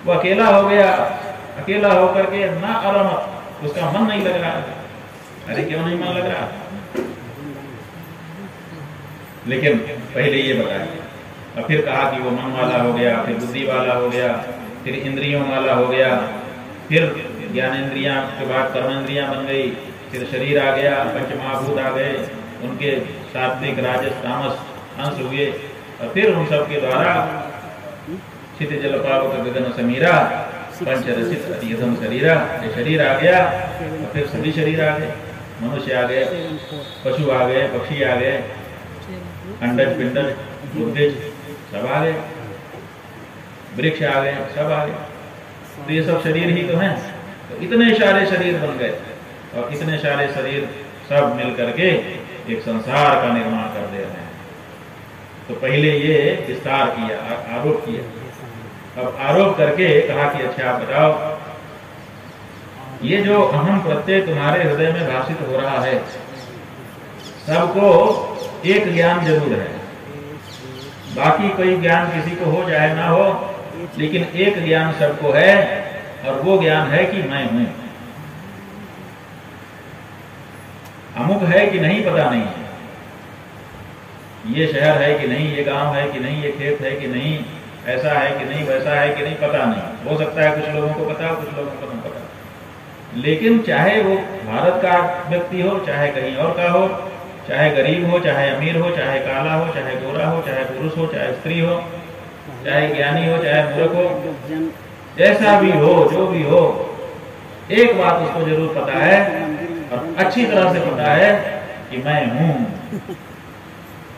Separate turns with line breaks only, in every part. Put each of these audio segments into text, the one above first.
वो अकेला हो गया, अकेला होकर के ना अरमत, उसका मन नहीं लग रहा। अरे क्यों नहीं मन लग रहा? लेकिन पहले ये बताया और फिर कहा कि वो मन वाला हो गया, फिर बुद्धि वाला हो गया, फिर इंद्रियों वाला हो गया, फिर ज्ञानेंद्रियां के बाद कर्मेंद्रियां बन गई, फिर शरीर आ गया, पंचमहाभूत आ गए, उनके सात्विक राजस तामस अंश हुए और फिर उन सब के द्वारा चित जल पावक गगन समीरा पंच रसित अतियधम शरीरा, ये शरीर आ गया और फिर सभी शरीर आ गए, मनुष्य आ गए, पशु आ गए, पक्षी आ गए, अंडज पिंडज बुद्धज सब आ गए, वृक्ष आ गए, सब आ गए। तो ये सब शरीर ही तो हैं। तो इतने सारे शरीर बन गए और इतने सारे शरीर सब मिल करके एक संसार का निर्माण कर दे रहे हैं। तो पहले ये विस्तार किया, आरोप किया। अब आरोप करके कहा कि अच्छा आप बताओ, ये जो अहम प्रत्यय तुम्हारे हृदय में भाषित हो रहा है, सबको एक ज्ञान जरूर है, बाकी कोई ज्ञान किसी को हो चाहे ना हो, लेकिन एक ज्ञान सबको है और वो ज्ञान है कि मैं हूं। अमुक है कि नहीं पता नहीं है, ये शहर है कि नहीं, ये गांव है कि नहीं, ये खेत है कि नहीं, ऐसा है कि नहीं, वैसा है कि नहीं, पता नहीं। हो सकता है कुछ लोगों को पता हो, कुछ लोगों को नहीं पता, लेकिन चाहे वो भारत का व्यक्ति हो, चाहे कहीं और का हो, चाहे गरीब हो, चाहे अमीर हो, चाहे काला हो, चाहे गोरा हो, चाहे पुरुष हो, चाहे स्त्री हो, चाहे ज्ञानी हो, चाहे मूर्ख हो, जैसा भी हो, जो भी हो, एक बात उसको जरूर पता है और अच्छी तरह से पता है कि मैं हूं।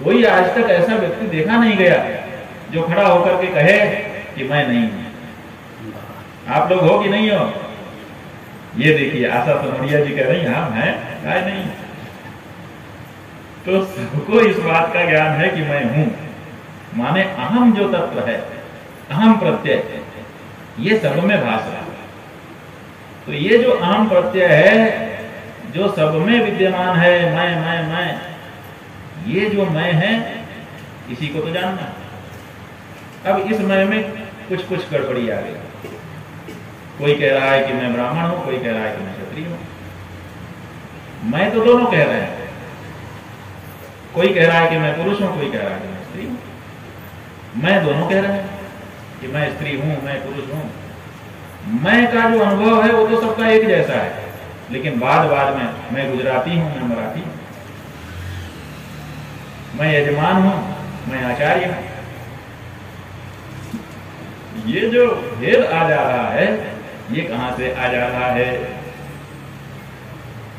कोई आज तक ऐसा व्यक्ति देखा नहीं गया जो खड़ा होकर के कहे कि मैं नहीं हूं। आप लोग हो कि नहीं हो? ये देखिए आशा सोमरिया जी कह रही हैं हम हैं, काय नहीं। तो सबको इस बात का ज्ञान है कि मैं हूं, माने अहम जो तत्व है, अहम प्रत्यय, ये सब में भास रहा है। तो ये जो अहम प्रत्यय है, जो सब में विद्यमान है, मैं, ये जो मैं है, इसी को तो जानना है। अब इस मैं में कुछ गड़बड़ी आ गई। कोई कह रहा है कि मैं ब्राह्मण हूं, कोई कह रहा है कि मैं क्षत्रिय हूं। मैं तो दोनों कह रहे हैं, कोई कह रहा है कि मैं पुरुष हूं, कोई कह रहा है कि मैं स्त्री हूं। मैं दोनों कह रहे हैं कि मैं स्त्री हूं, मैं पुरुष हूं। मैं का जो अनुभव है वो तो सबका एक जैसा है, लेकिन बाद में मैं गुजराती हूं, मैं मराठी हूं, मैं यजमान हूं, मैं आचार्य हूं। ये जो भेद आ जा रहा है, ये कहां से आ जा रहा है?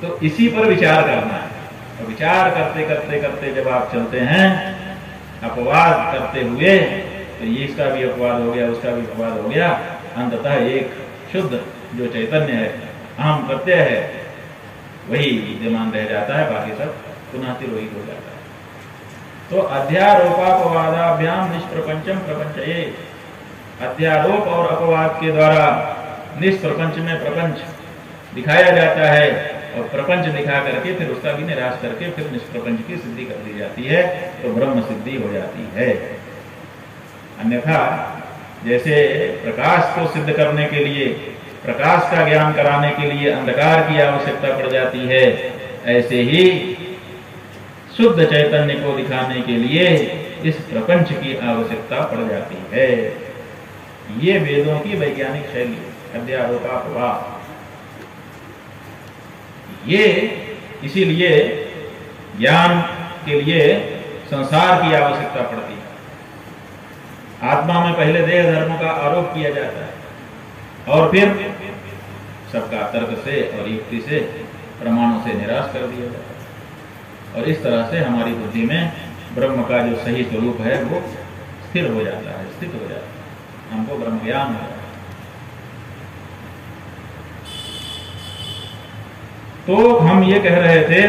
तो इसी पर विचार करना है। और विचार करते करते करते जब आप चलते हैं, अपवाद करते हुए, तो ये इसका भी अपवाद हो गया, उसका भी अपवाद हो गया, अंततः एक शुद्ध जो चैतन्य है, अहम प्रत्यय है, वही विद्यमान रह जाता है, बाकी सब पुनः तिरोहित हो जाता है। तो अध्यारोपापवादाभ्याम निष्प्रपंचम प्रपंचये, अध्यारोप और अपवाद के द्वारा निष्प्रपंच में प्रपंच दिखाया जाता है और प्रपंच दिखा करके फिर उसका भी निराश करके फिर निष्प्रपंच की सिद्धि कर दी जाती है, तो ब्रह्म सिद्धि हो जाती है। अन्यथा जैसे प्रकाश को सिद्ध करने के लिए, प्रकाश का ज्ञान कराने के लिए अंधकार की आवश्यकता पड़ जाती है, ऐसे ही शुद्ध चैतन्य को दिखाने के लिए इस प्रपंच की आवश्यकता पड़ जाती है। ये वेदों की वैज्ञानिक शैली, अध्यारोपापवाद। ये इसीलिए ज्ञान के लिए संसार की आवश्यकता पड़ती है। आत्मा में पहले देह धर्म का आरोप किया जाता है और फिर सबका तर्क से और युक्ति से, प्रमाणों से निराश कर दिया जाता है। और इस तरह से हमारी बुद्धि में ब्रह्म का जो सही स्वरूप है वो स्थिर हो जाता है, स्थित हो जाता है, हमको ब्रह्म ज्ञान हो जाता है। तो हम ये कह रहे थे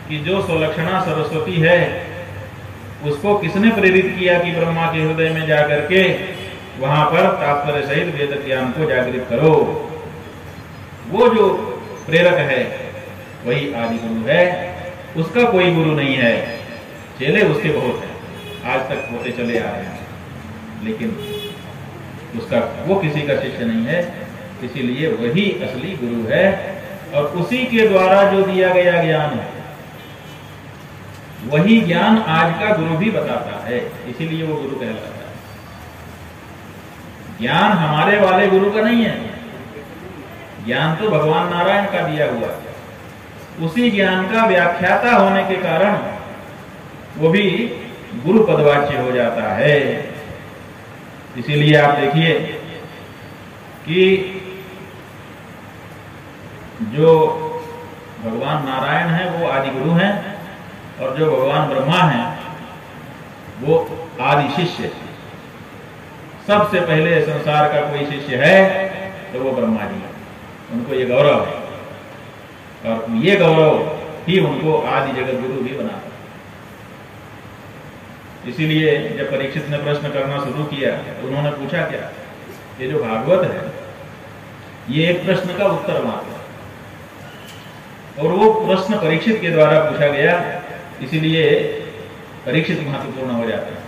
कि जो स्वलक्षणा सरस्वती है, उसको किसने प्रेरित किया कि ब्रह्मा के हृदय में जाकर के वहां पर तात्पर्य सहित वेद ज्ञान को जागृत करो। वो जो प्रेरक है वही आदि गुरु है, उसका कोई गुरु नहीं है। चेले उसके बहुत हैं, आज तक होते चले आ रहे हैं, लेकिन उसका वो किसी का शिष्य नहीं है। इसीलिए वही असली गुरु है और उसी के द्वारा जो दिया गया ज्ञान है वही ज्ञान आज का गुरु भी बताता है, इसीलिए वो गुरु कहलाता है। ज्ञान हमारे वाले गुरु का नहीं है, ज्ञान तो भगवान नारायण का दिया हुआ है। उसी ज्ञान का व्याख्याता होने के कारण वो भी गुरु पदवाच्य हो जाता है। इसीलिए आप देखिए कि जो भगवान नारायण है वो आदि गुरु हैं और जो भगवान ब्रह्मा हैं वो आदि शिष्य। सबसे पहले संसार का कोई शिष्य है तो वो ब्रह्मा जी है, उनको ये गौरव है और ये गौरव ही उनको आदि जगत गुरु भी बनाता है। इसीलिए जब परीक्षित ने प्रश्न करना शुरू किया तो उन्होंने पूछा क्या, ये जो भागवत है ये एक प्रश्न का उत्तर मात्र और वो प्रश्न परीक्षित के द्वारा पूछा गया, इसीलिए परीक्षित महत्वपूर्ण हो जाते हैं।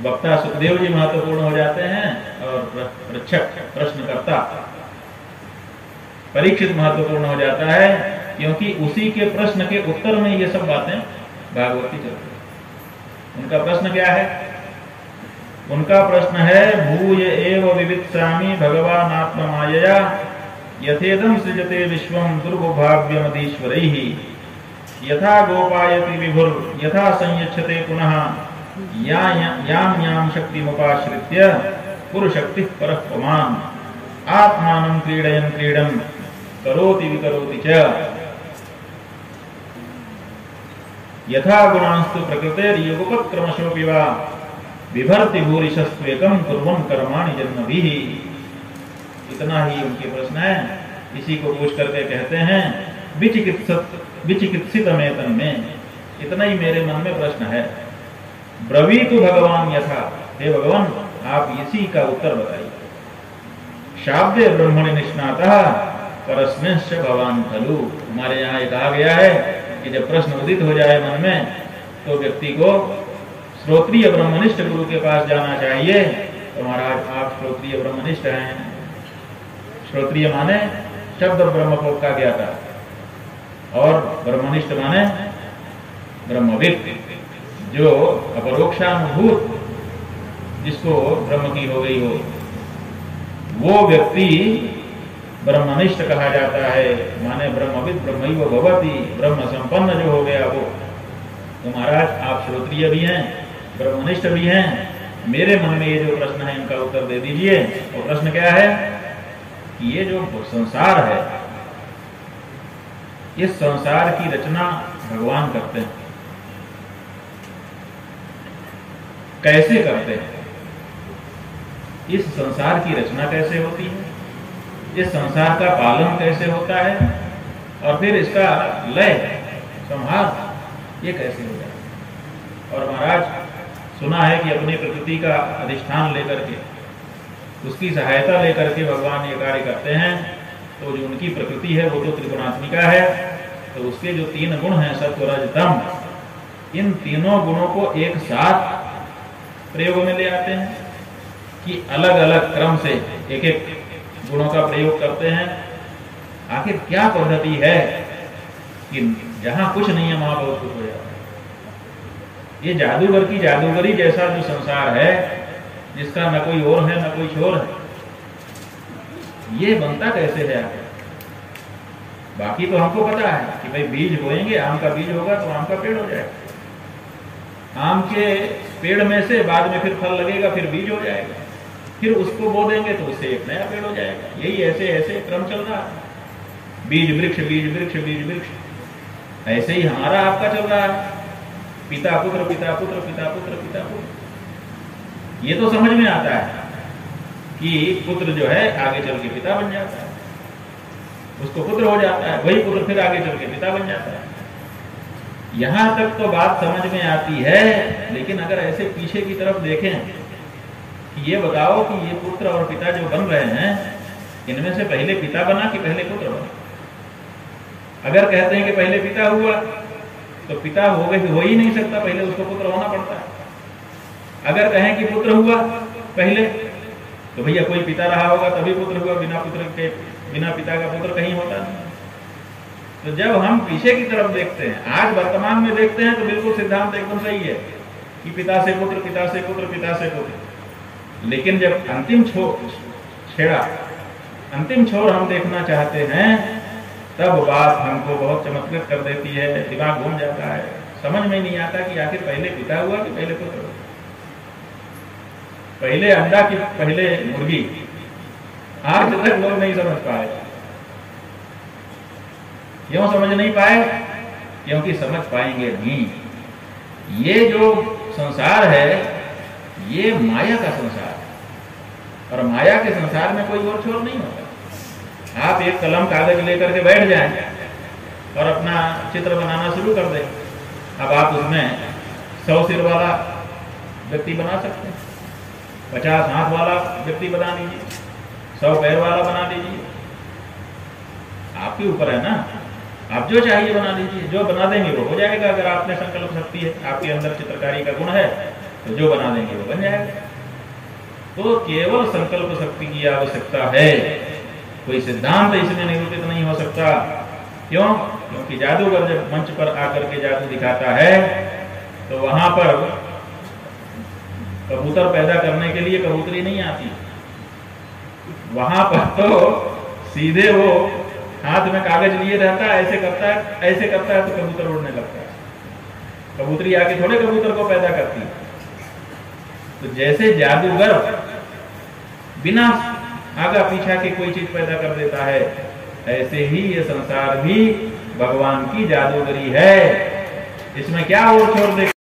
वक्ता सुखदेव जी महत्वपूर्ण हो जाते हैं और पृच्छक प्रश्नकर्ता परीक्षित महत्वपूर्ण हो जाता है, क्योंकि उसी के प्रश्न के उत्तर में ये सब बातें भागवती चलती है। उनका प्रश्न क्या है? उनका प्रश्न है भूय एव विवित्सामि भगवानात्म मायया यथेदम सृजते विश्वम दुर्गोभाव्यमदीश्वरैः यथा गोपायति विभुर यथा संयच्छते पुनः यां यां शक्तिमुपाश्रित्य पुरुषक्तिः परः पुमान् आत्मानं क्रीडयन् क्रीडन् करोति विकरोति च यथा गुणांस्तु प्रकृतेर्युगपक्रमशोऽपि वा बिभर्ति भूरिशस्त्वेकं कुर्वन् कर्माणि जन्मभिः। इतना ही उनके प्रश्न है। इसी को पूछ करके कहते हैं विचिकित्सितमेतन में, इतना ही मेरे मन में प्रश्न है। ब्रवीतु भगवान यथा, हे भगवान आप इसी का उत्तर बताइए। शाब्दे ब्रह्मणि निष्णातः परस्मिंश्च भवान खलु। हमारे यहाँ ये कहा गया है कि जब प्रश्न उदित हो जाए मन में तो व्यक्ति को श्रोत्रिय ब्रह्मनिष्ठ गुरु के पास जाना चाहिए। तो महाराज आप श्रोत्रिय ब्रह्मनिष्ठ हैं। श्रोत्रिय माने शब्द ब्रह्म को का ज्ञाता और ब्रह्मनिष्ठ माने ब्रह्मविद, जो अपरोक्षानुभूत जिसको ब्रह्म की हो गई हो, वो व्यक्ति ब्रह्मनिष्ठ कहा जाता है। माने ब्रह्मविद ब्रह्मैव भवति, ब्रह्म संपन्न जो हो गया वो। तो महाराज आप श्रोत्रिय भी हैं, ब्रह्मनिष्ठ भी हैं। मेरे मन में ये जो प्रश्न है इनका उत्तर दे दीजिए। और प्रश्न क्या है कि ये जो संसार है, इस संसार की रचना भगवान करते हैं। कैसे करते हैं? इस संसार की रचना कैसे होती है, इस संसार का पालन कैसे होता है और फिर इसका लय संहार ये कैसे होता है। और महाराज सुना है कि अपनी प्रकृति का अधिष्ठान लेकर के, उसकी सहायता लेकर के भगवान ये कार्य करते हैं। तो जो उनकी प्रकृति है वो तो त्रिगुणात्मिका है, तो उसके जो 3 गुण हैं सत्व रज तम, इन तीनों गुणों को एक साथ प्रयोग में ले आते हैं कि अलग अलग क्रम से एक एक गुणों का प्रयोग करते हैं। आखिर क्या पद्धति है कि जहां कुछ नहीं है वहां बहुत कुछ हो जाता है। ये जादूगर की जादूगरी जैसा जो संसार है, जिसका न कोई और है न कोई छोर है, ये बनता कैसे है आखिर? बाकी तो हमको पता है कि भाई बीज बोएंगे, आम का बीज होगा तो आम का पेड़ हो जाएगा। आम के पेड़ में से बाद में फिर फल लगेगा, फिर बीज हो जाएगा, फिर उसको बो देंगे तो उससे एक नया पेड़ हो जाएगा। यही ऐसे ऐसे क्रम चल रहा है। बीज वृक्ष बीज वृक्ष बीज वृक्ष, ऐसे ही हमारा आपका चल रहा है। पिता पुत्र पिता पुत्र पिता पुत्र पिता पुत्र। ये तो समझ में आता है कि पुत्र जो है आगे चल के पिता बन जाता है, उसको पुत्र हो जाता है, वही पुत्र फिर आगे चल के पिता बन जाता है। यहां तक तो बात समझ में आती है, लेकिन अगर ऐसे पीछे की तरफ देखें कि ये बताओ कि ये पुत्र और पिता जो बन रहे हैं, इनमें से पहले पिता बना कि पहले पुत्र बना? अगर कहते हैं कि पहले पिता हुआ तो पिता हो ही नहीं सकता, पहले उसको पुत्र होना पड़ता है। अगर कहें कि पुत्र हुआ पहले तो भैया कोई पिता रहा होगा तभी पुत्र हुआ, बिना पिता का पुत्र कहीं होता नहीं। तो जब हम पीछे की तरफ देखते हैं, आज वर्तमान में देखते हैं, तो बिल्कुल सिद्धांत एकदम सही है कि पिता से पुत्र, पिता से पुत्र, पिता से पुत्र। लेकिन जब अंतिम छोर हम देखना चाहते हैं, तब बात हमको बहुत चमत्कृत कर देती है, दिमाग घूम जाता है, समझ में नहीं आता कि आखिर पहले पिता हुआ कि पहले पुत्र हुआ, पहले अंडा कि पहले मुर्गी। आज तक लोग नहीं समझ पाए। क्यों समझ नहीं पाए? क्योंकि समझ पाएंगे नहीं। ये जो संसार है ये माया का संसार है, और माया के संसार में कोई और छोर नहीं होता। आप एक कलम कागज लेकर के बैठ जाएं और अपना चित्र बनाना शुरू कर दें। अब आप उसमें 100 सिर वाला व्यक्ति बना सकते हैं, 50 हाथ वाला व्यक्ति बना लीजिए, 100 पैर वाला बना लीजिए, आपके ऊपर है ना। आप जो चाहिए बना लीजिए, जो बना देंगे वो हो जाएगा। अगर आप में संकल्प शक्ति है, आपके अंदर चित्रकारी का गुण है, तो जो बना देंगे वो बन जाएगा। तो केवल संकल्प शक्ति की आवश्यकता है, कोई सिद्धांत इसमें निरूपित नहीं हो सकता। क्यों? क्योंकि जादूगर जब मंच पर आकर के जादू दिखाता है, तो वहां पर कबूतर पैदा करने के लिए कबूतरी नहीं आती। वहां पर तो सीधे वो हाथ में कागज लिए रहता है, ऐसे करता है तो कबूतर उड़ने लगता है। कबूतरी आके थोड़े कबूतर को पैदा करती है। तो जैसे जादूगर बिना आगा पीछा के कोई चीज पैदा कर देता है, ऐसे ही ये संसार भी भगवान की जादूगरी है। इसमें क्या और छोड़ दे